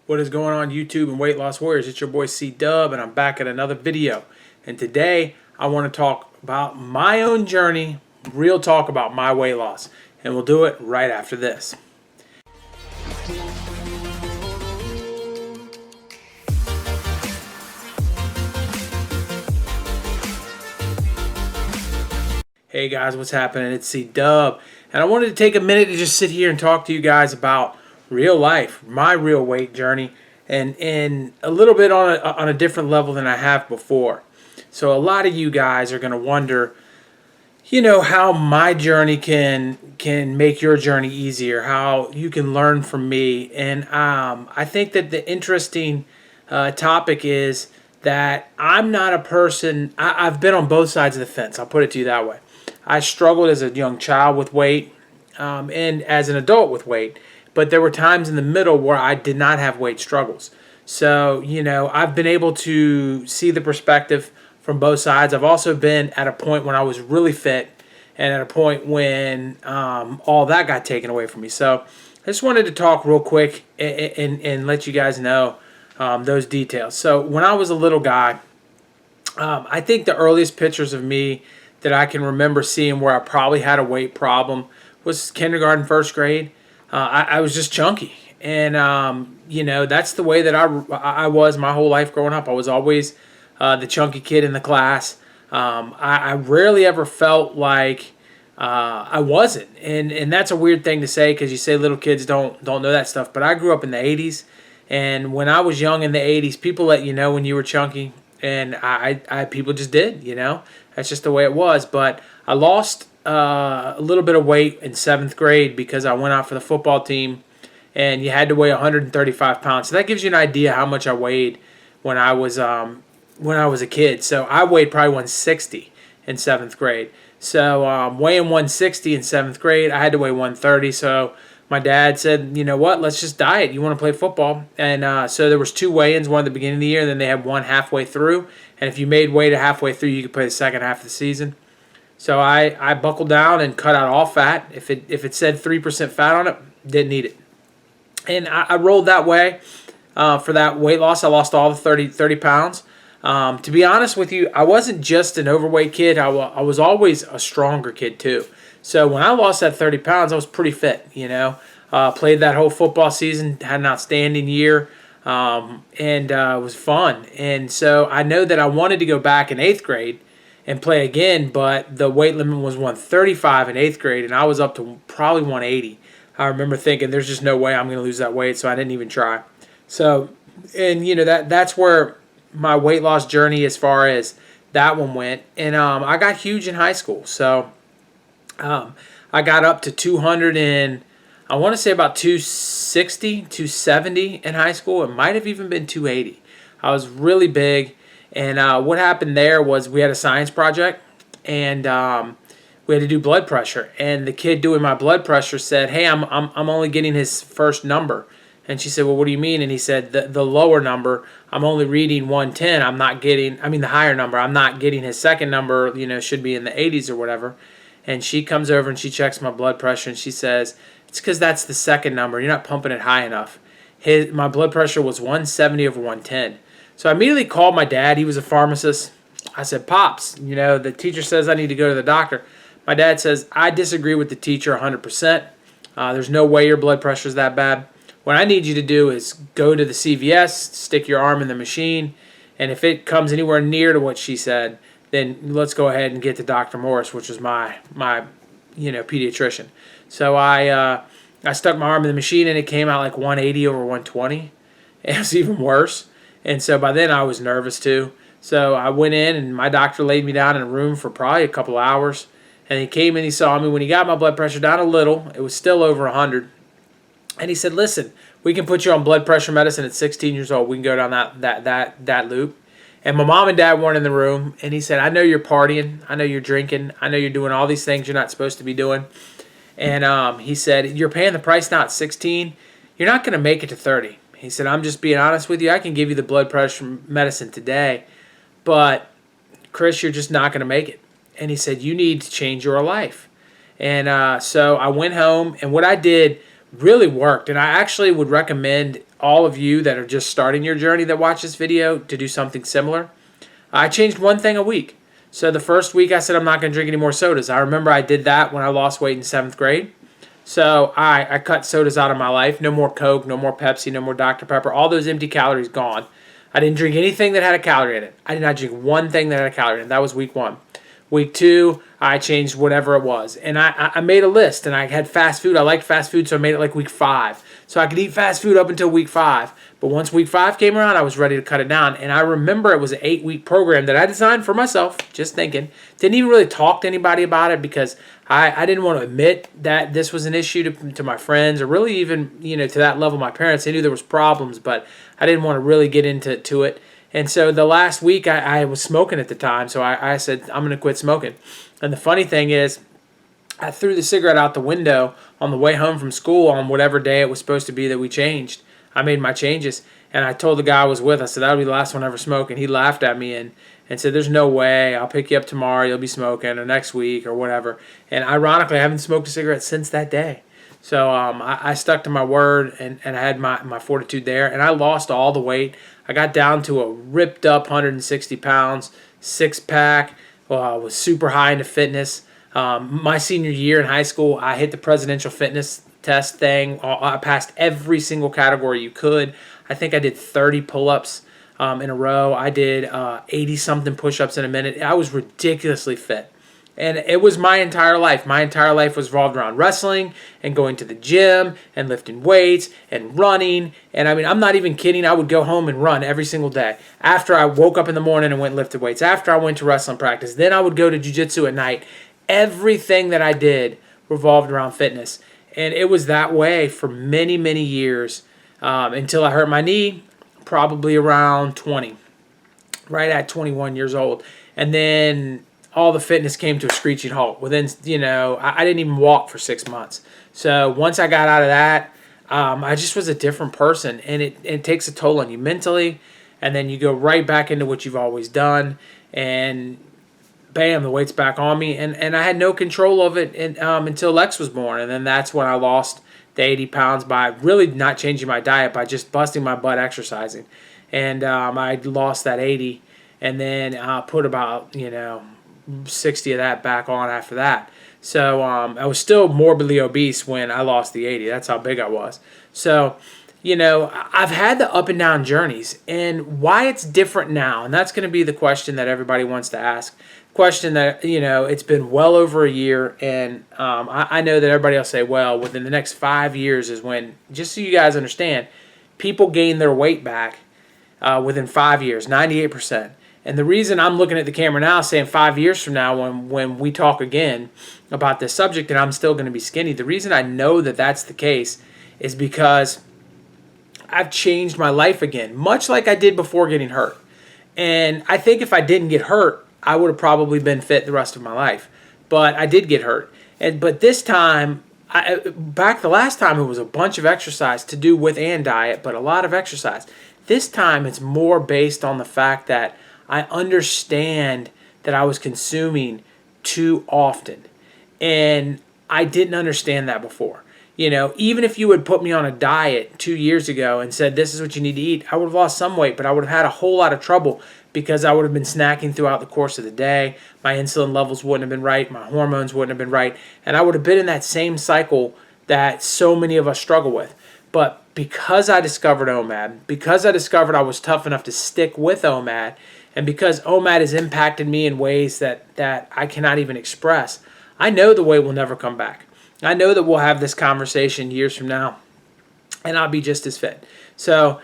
What is going on, YouTube and Weight Loss Warriors? It's your boy C-Dub, and I'm back at another video. And today I want to talk about my own journey, real talk about my weight loss. And we'll do it right after this. Hey guys, what's happening? It's C-Dub, and I wanted to take a minute to just sit here and talk to you guys about real life, my real weight journey, and a little bit on a different level than I have before. So a lot of you guys are going to wonder, how my journey can make your journey easier, how you can learn from me. And I think that the interesting topic is that I'm not a person, I've been on both sides of the fence. I'll put it to you that way. I struggled as a young child with weight and as an adult with weight, but there were times in the middle where I did not have weight struggles. So, I've been able to see the perspective from both sides. I've also been at a point when I was really fit and at a point when all that got taken away from me. So I just wanted to talk real quick and let you guys know those details. So when I was a little guy, I think the earliest pictures of me that I can remember seeing where I probably had a weight problem was kindergarten, first grade. I was just chunky. And, that's the way that I was my whole life growing up. I was always the chunky kid in the class. I rarely ever felt like I wasn't. And that's a weird thing to say because you say little kids don't know that stuff. But I grew up in the 80s. And when I was young in the 80s, people let you know when you were chunky. And I people just did, That's just the way it was. But I lost a little bit of weight in 7th grade because I went out for the football team, and you had to weigh 135 pounds. So that gives you an idea how much I weighed when I was a kid. So I weighed probably 160 in 7th grade. So weighing 160 in 7th grade, I had to weigh 130. So my dad said, you know what, let's just diet. You want to play football? And so there was 2 weigh-ins, one at the beginning of the year, and then they had one halfway through. And if you made weight halfway through, you could play the second half of the season. So I buckled down and cut out all fat. If it said 3% fat on it, didn't eat it. And I rolled that way for that weight loss. I lost all the 30 pounds. To be honest with you, I wasn't just an overweight kid. I was always a stronger kid too. So when I lost that 30 pounds, I was pretty fit, Played that whole football season, had an outstanding year, and it was fun. And so I know that I wanted to go back in 8th grade and play again, but the weight limit was 135 in 8th grade, and I was up to probably 180. I remember thinking, there's just no way I'm going to lose that weight, so I didn't even try. So, and that's where my weight loss journey as far as that one went. And I got huge in high school. So I got up to 200 and I want to say about 260, 270 in high school. It might have even been 280. I was really big. And what happened there was we had a science project, and we had to do blood pressure. And the kid doing my blood pressure said, "Hey, I'm only getting his first number." And she said, "Well, what do you mean?" And he said, the lower number, I'm only reading 110. I'm not getting, the higher number, I'm not getting his second number, should be in the 80s or whatever. And she comes over and she checks my blood pressure, and she says, "It's because that's the second number. You're not pumping it high enough." My blood pressure was 170 over 110. So I immediately called my dad. He was a pharmacist. I said, "Pops, the teacher says I need to go to the doctor." My dad says, "I disagree with the teacher 100%. There's no way your blood pressure is that bad. What I need you to do is go to the CVS, stick your arm in the machine, and if it comes anywhere near to what she said, then let's go ahead and get to Dr. Morris," which was my pediatrician. So I stuck my arm in the machine, and it came out like 180 over 120. It was even worse. And so by then I was nervous too. So I went in, and my doctor laid me down in a room for probably a couple hours. And he came and he saw me. When he got my blood pressure down a little, it was still over 100. And he said, "Listen, we can put you on blood pressure medicine at 16 years old. We can go down that loop." And my mom and dad weren't in the room. And he said, "I know you're partying. I know you're drinking. I know you're doing all these things you're not supposed to be doing." And he said, "You're paying the price now at 16. You're not going to make it to 30. He said, "I'm just being honest with you. I can give you the blood pressure medicine today, but Chris, you're just not going to make it." And he said, "You need to change your life." And so I went home, and what I did really worked. And I actually would recommend all of you that are just starting your journey that watch this video to do something similar. I changed one thing a week. So the first week I said I'm not going to drink any more sodas. I remember I did that when I lost weight in 7th grade. So I cut sodas out of my life. No more Coke, no more Pepsi, no more Dr. Pepper. All those empty calories gone. I didn't drink anything that had a calorie in it. I did not drink one thing that had a calorie in it. That was week 1. Week 2, I changed whatever it was. And I made a list, and I had fast food. I liked fast food, so I made it like week 5. So I could eat fast food up until week 5. But once week 5 came around, I was ready to cut it down. And I remember it was an 8-week program that I designed for myself, just thinking. Didn't even really talk to anybody about it because I didn't want to admit that this was an issue to my friends or really even, to that level my parents. They knew there was problems, but I didn't want to really get into it. And so the last week I was smoking at the time, so I said, I'm going to quit smoking. And the funny thing is, I threw the cigarette out the window on the way home from school on whatever day it was supposed to be that we changed. I made my changes, and I told the guy I was with, I said, that'll be the last one I ever smoke. And he laughed at me and said, there's no way. I'll pick you up tomorrow. You'll be smoking, or next week, or whatever. And ironically, I haven't smoked a cigarette since that day. So I stuck to my word, and I had my fortitude there, and I lost all the weight. I got down to a ripped up 160 pounds, 6-pack, was super high into fitness. My senior year in high school, I hit the presidential fitness test thing. I passed every single category you could. I think I did 30 pull-ups in a row. I did 80-something push-ups in a minute. I was ridiculously fit. And it was my entire life. My entire life was revolved around wrestling and going to the gym and lifting weights and running. And I mean, I'm not even kidding. I would go home and run every single day. After I woke up in the morning and went and lifted weights. After I went to wrestling practice. Then I would go to jiu-jitsu at night. Everything that I did revolved around fitness. And it was that way for many, many years until I hurt my knee, probably around 20. Right at 21 years old. And then all the fitness came to a screeching halt. Within, I didn't even walk for 6 months. So once I got out of that, I just was a different person. And it takes a toll on you mentally. And then you go right back into what you've always done. And bam, the weight's back on me. And I had no control of it until Lex was born. And then that's when I lost the 80 pounds by really not changing my diet, by just busting my butt exercising. And I lost that 80 and then put about, 60 of that back on after that. So I was still morbidly obese when I lost the 80. That's how big I was. So, I've had the up and down journeys, and why it's different now. And that's going to be the question that everybody wants to ask. Question that, it's been well over a year, and I know that everybody will say, well, within the next 5 years is when, just so you guys understand, people gain their weight back within 5 years, 98%. And the reason I'm looking at the camera now saying 5 years from now when we talk again about this subject and I'm still going to be skinny, the reason I know that that's the case is because I've changed my life again, much like I did before getting hurt. And I think if I didn't get hurt, I would have probably been fit the rest of my life. But I did get hurt. But this time, back the last time, it was a bunch of exercise to do with and diet, but a lot of exercise. This time, it's more based on the fact that I understand that I was consuming too often. And I didn't understand that before. Even if you would put me on a diet 2 years ago and said, this is what you need to eat, I would have lost some weight, but I would have had a whole lot of trouble because I would have been snacking throughout the course of the day. My insulin levels wouldn't have been right. My hormones wouldn't have been right. And I would have been in that same cycle that so many of us struggle with. But because I discovered OMAD, because I discovered I was tough enough to stick with OMAD, and because OMAD has impacted me in ways that I cannot even express, I know the weight will never come back. I know that we'll have this conversation years from now, and I'll be just as fit. So,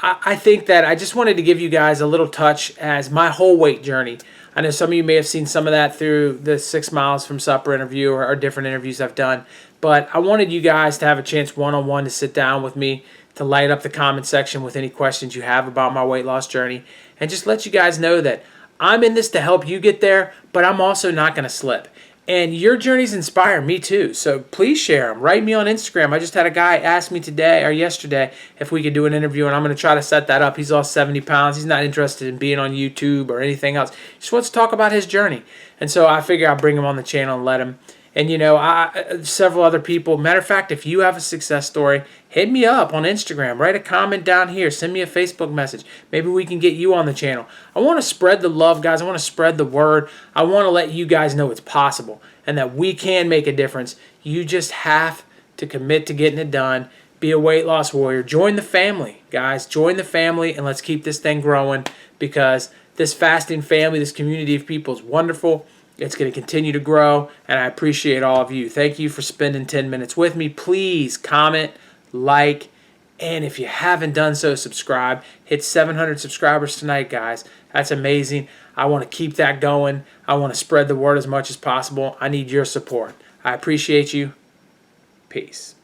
I think that I just wanted to give you guys a little touch as my whole weight journey. I know some of you may have seen some of that through the 6 Miles from Supper interview or different interviews I've done. But I wanted you guys to have a chance one-on-one to sit down with me, to light up the comment section with any questions you have about my weight loss journey, and just let you guys know that I'm in this to help you get there, but I'm also not going to slip. And your journeys inspire me too, so please share them. Write me on Instagram. I just had a guy ask me today or yesterday if we could do an interview, and I'm going to try to set that up. He's lost 70 pounds. He's not interested in being on YouTube or anything else. He just wants to talk about his journey. And so I figure I'll bring him on the channel and let him. And several other people. Matter of fact, if you have a success story, hit me up on Instagram. Write a comment down here. Send me a Facebook message. Maybe we can get you on the channel. I want to spread the love, guys. I want to spread the word. I want to let you guys know it's possible and that we can make a difference. You just have to commit to getting it done. Be a weight loss warrior. Join the family, guys. Join the family, and let's keep this thing growing, because this fasting family, this community of people is wonderful. It's going to continue to grow, and I appreciate all of you. Thank you for spending 10 minutes with me. Please comment, like, and if you haven't done so, subscribe. Hit 700 subscribers tonight, guys. That's amazing. I want to keep that going. I want to spread the word as much as possible. I need your support. I appreciate you. Peace.